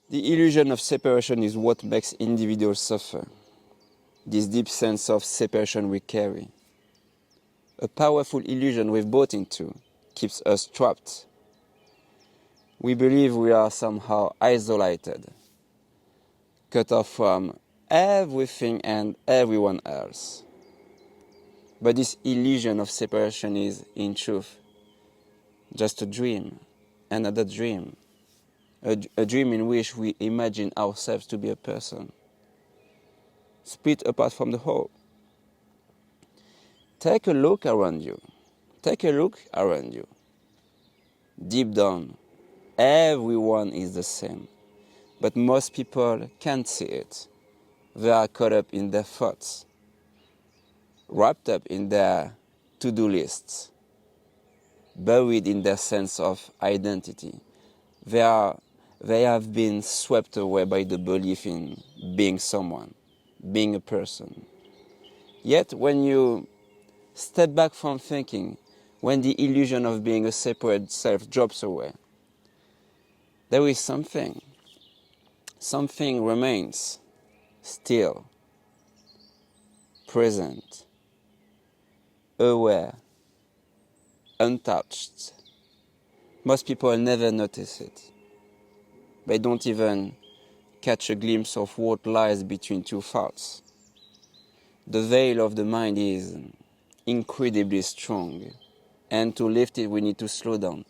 The illusion of separation is what makes individuals suffer. This deep sense of separation we carry. A powerful illusion we've bought into keeps us trapped. We believe we are somehow isolated, cut off from everything and everyone else. But this illusion of separation is, in truth, just a dream, another dream, a dream in which we imagine ourselves to be a person, split apart from the whole. Take a look around you. Take a look around you. Deep down, everyone is the same, but most people can't see it. They are caught up in their thoughts, wrapped up in their to-do lists, buried in their sense of identity. They have been swept away by the belief in being someone, being a person. Yet when you step back from thinking, when the illusion of being a separate self drops away, there is something. Something remains, still, present, aware, untouched. Most people never notice it. They don't even catch a glimpse of what lies between two thoughts. The veil of the mind is incredibly strong, and to lift it we need to slow down,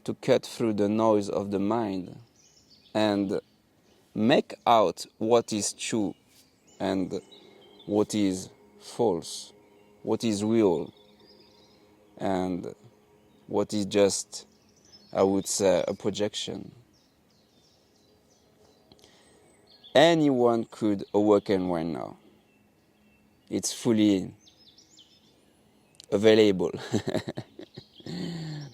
to cut through the noise of the mind and make out what is true and what is false, what is real and what is just, I would say, a projection. Anyone could awaken right now. It's fully available.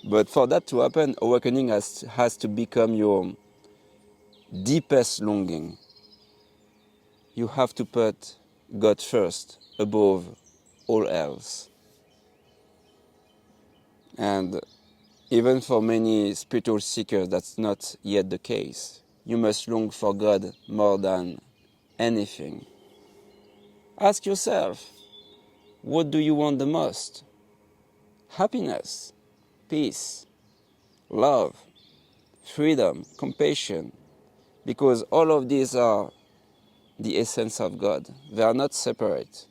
But for that to happen, awakening has to become your deepest longing. You have to put God first, above all else. And even for many spiritual seekers, that's not yet the case. You must long for God more than anything. Ask yourself, what do you want the most? Happiness, peace, love, freedom, compassion, because all of these are the essence of God. They are not separate.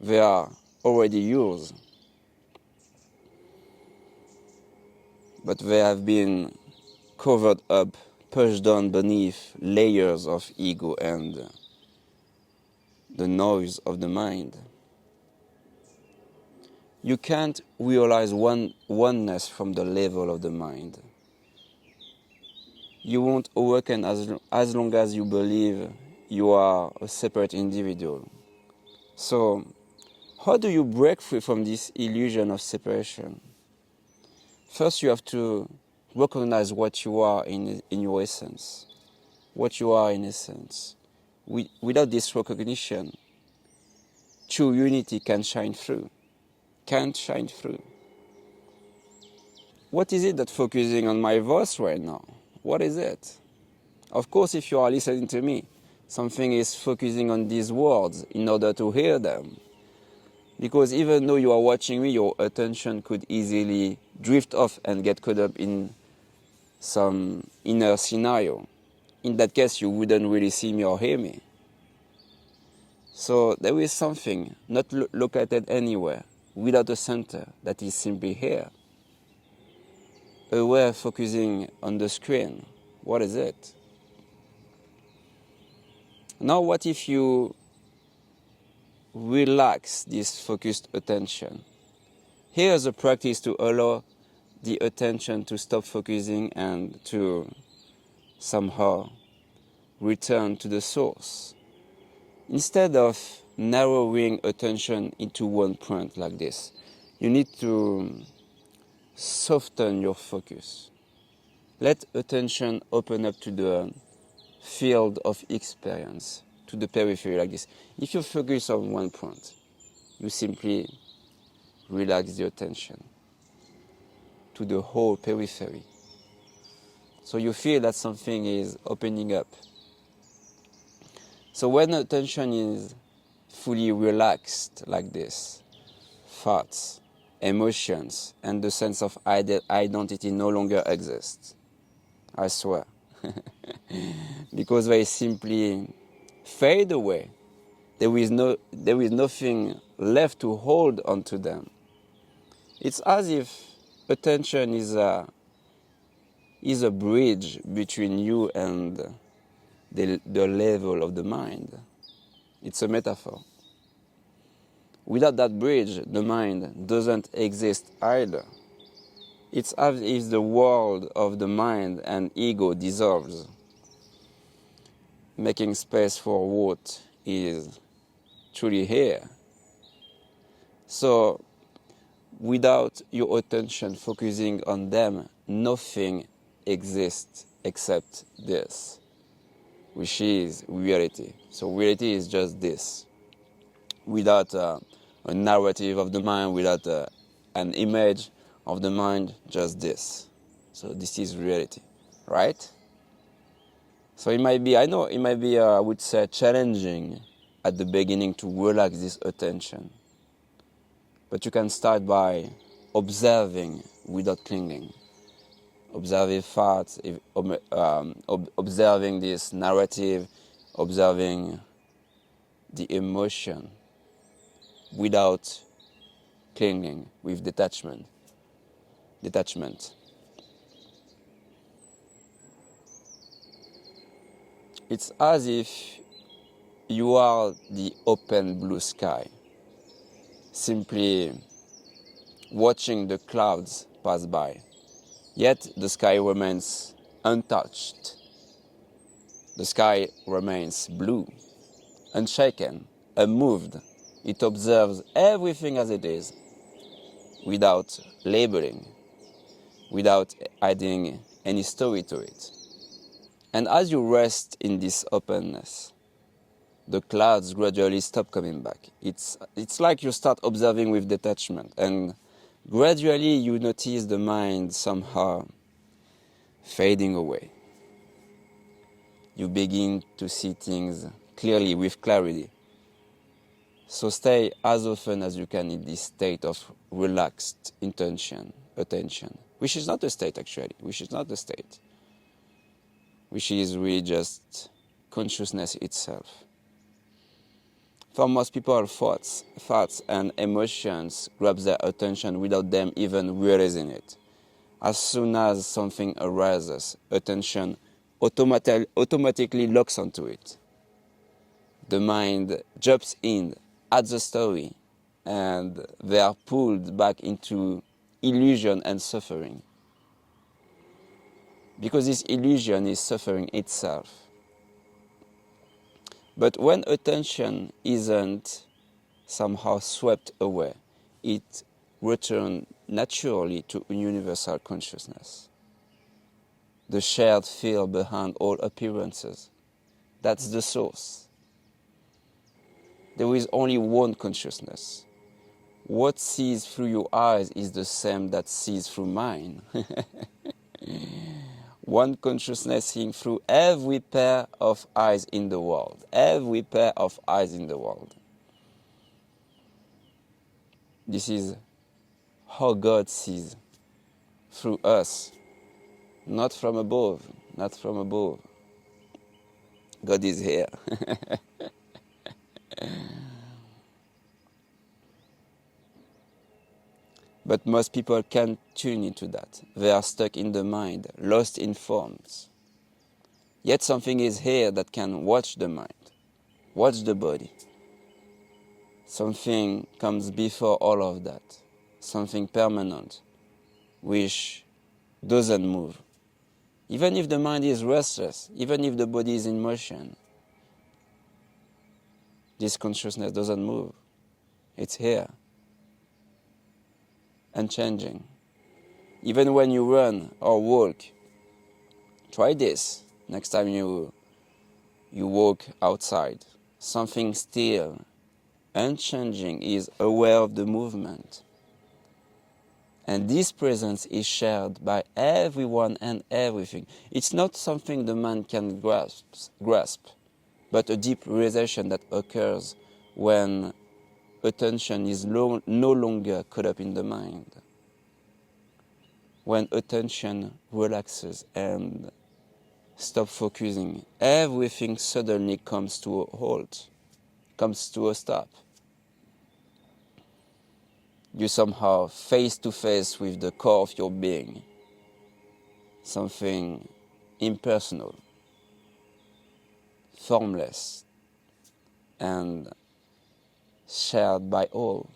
They are already yours. But they have been covered up, pushed down beneath layers of ego and the noise of the mind. You can't realize oneness from the level of the mind. You won't awaken as long as you believe you are a separate individual. So, how do you break free from this illusion of separation? First, you have to recognize what you are in your essence. What you are in essence. Without this recognition, true unity can't shine through. What is it that's focusing on my voice right now? What is it? Of course, if you are listening to me, something is focusing on these words in order to hear them. Because even though you are watching me, your attention could easily drift off and get caught up in some inner scenario. In that case, you wouldn't really see me or hear me. So there is something not located anywhere, without a center, that is simply here. Aware, focusing on the screen. What is it? Now what if you relax this focused attention? Here's a practice to allow the attention to stop focusing and to somehow return to the source. Instead of narrowing attention into one point like this, you need to soften your focus. Let attention open up to the field of experience, to the periphery like this. If you focus on one point, you simply relax the attention to the whole periphery. So you feel that something is opening up. So when attention is fully relaxed like this, thoughts, emotions, and the sense of identity no longer exists. I swear. Because they simply fade away. There is nothing left to hold onto them. It's as if attention is a bridge between you and the level of the mind. It's a metaphor. Without that bridge, the mind doesn't exist either. It's as if the world of the mind and ego dissolves, making space for what is truly here. So, without your attention focusing on them, nothing exists except this, which is reality. So reality is just this. Without a narrative of the mind, without an image of the mind, just this. So this is reality, right? So it might be, I know it might be, I would say, challenging at the beginning to relax this attention. But you can start by observing without clinging. Observing thoughts, observing this narrative, observing the emotion without clinging, with detachment. It's as if you are the open blue sky, simply watching the clouds pass by. Yet the sky remains untouched. The sky remains blue, unshaken, unmoved. It observes everything as it is, without labeling, without adding any story to it. And as you rest in this openness, the clouds gradually stop coming back. It's like you start observing with detachment, and gradually you notice the mind somehow fading away. You begin to see things clearly, with clarity. So stay as often as you can in this state of relaxed attention, which is not a state actually, which is not a state, which is really just consciousness itself. For most people, thoughts and emotions grab their attention without them even realizing it. As soon as something arises, attention automatically locks onto it. The mind jumps in at the story, and they are pulled back into illusion and suffering. Because this illusion is suffering itself. But when attention isn't somehow swept away, it returns naturally to universal consciousness. The shared field behind all appearances. That's the source. There is only one consciousness. What sees through your eyes is the same that sees through mine. One consciousness seeing through every pair of eyes in the world. Every pair of eyes in the world. This is how God sees through us. Not from above. Not from above. God is here. But most people can't tune into that. They are stuck in the mind, lost in forms. Yet something is here that can watch the mind, watch the body. Something comes before all of that. Something permanent, which doesn't move. Even if the mind is restless, even if the body is in motion, this consciousness doesn't move. It's here. Unchanging. Even when you run or walk, try this next time you walk outside. Something still, unchanging, is aware of the movement. And this presence is shared by everyone and everything. It's not something the mind can grasp, but a deep realization that occurs when attention is no longer caught up in the mind. When attention relaxes and stops focusing, everything suddenly comes to a halt, comes to a stop. You somehow face to face with the core of your being, something impersonal, formless, and shared by all.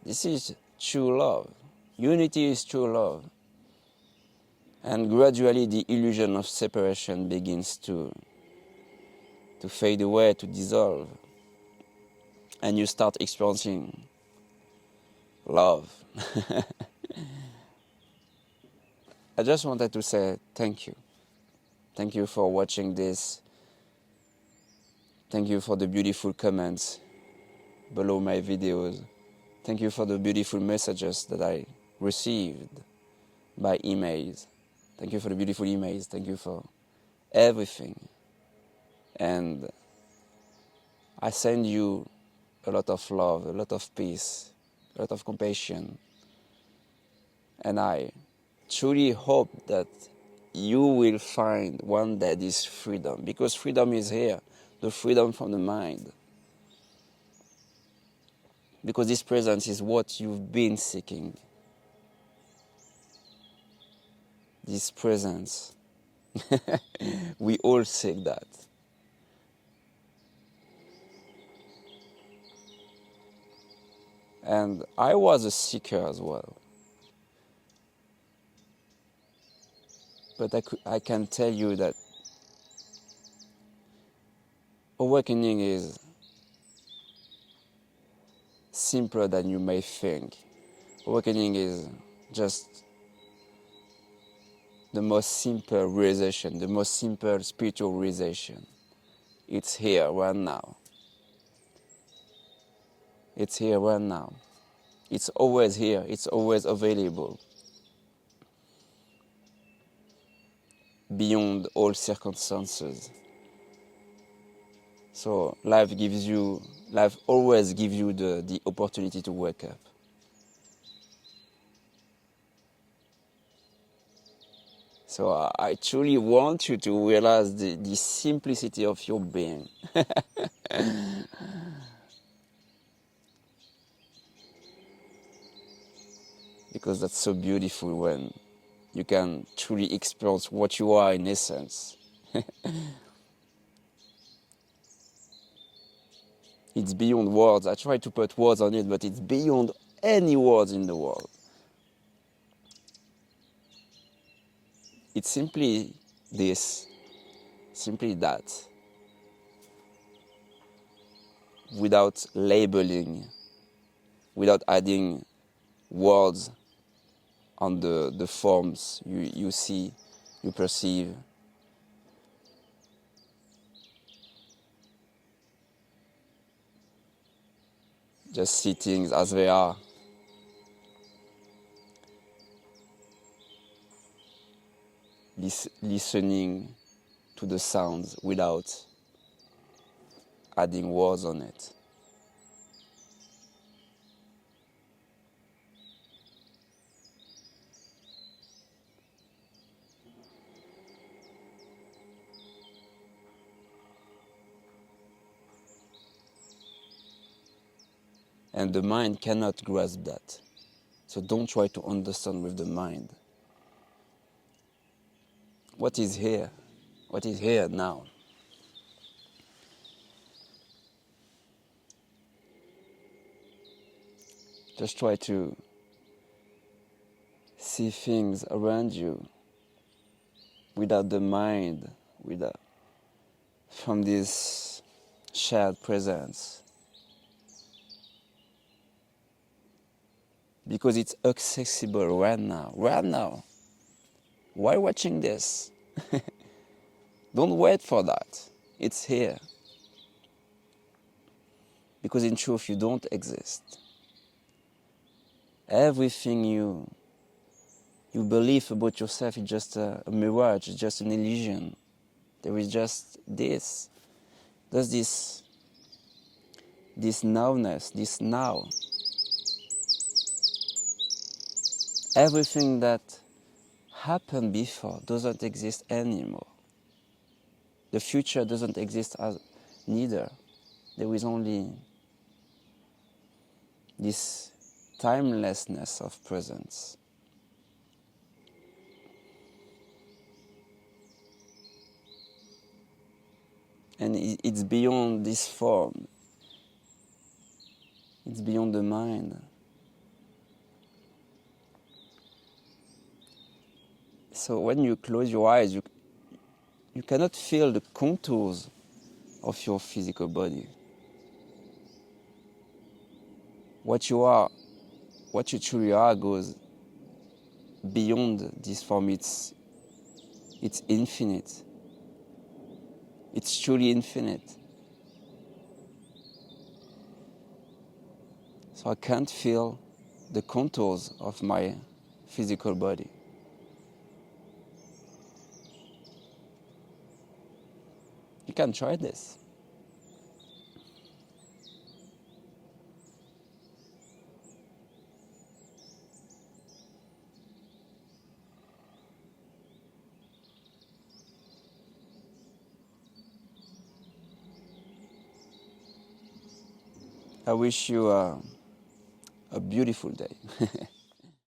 This is true love. Unity is true love. And gradually the illusion of separation begins to fade away, to dissolve. And you start experiencing love. I just wanted to say thank you. Thank you for watching this. Thank you for the beautiful comments below my videos. Thank you for the beautiful messages that I received by emails. Thank you for the beautiful emails. Thank you for everything. And I send you a lot of love, a lot of peace, a lot of compassion. And I truly hope that you will find one day this freedom, because freedom is here, the freedom from the mind. Because this presence is what you've been seeking. This presence, we all seek that. And I was a seeker as well. But I can tell you that awakening is simpler than you may think. Awakening is just the most simple realization, the most simple spiritual realization. It's here right now. It's here right now. It's always here. It's always available. Beyond all circumstances. So life always gives you the opportunity to wake up. So I truly want you to realize the simplicity of your being. Because that's so beautiful when you can truly experience what you are in essence. It's beyond words. I try to put words on it, but it's beyond any words in the world. It's simply this, simply that, without labeling, without adding words on the forms you see, you perceive. Just see things as they are. Listening to the sounds without adding words on it. And the mind cannot grasp that. So don't try to understand with the mind. What is here? What is here now? Just try to see things around you without the mind, from this shared presence. Because it's accessible right now. Right now. Why watching this? Don't wait for that. It's here. Because in truth, you don't exist. Everything you believe about yourself is just a mirage, it's just an illusion. There is just this. There's this nowness, this now. Everything that happened before doesn't exist anymore. The future doesn't exist as neither. There is only this timelessness of presence. And it's beyond this form. It's beyond the mind. So when you close your eyes, you cannot feel the contours of your physical body. What you are, what you truly are goes beyond this form. It's infinite. It's truly infinite. So I can't feel the contours of my physical body. You can try this. I wish you a beautiful day.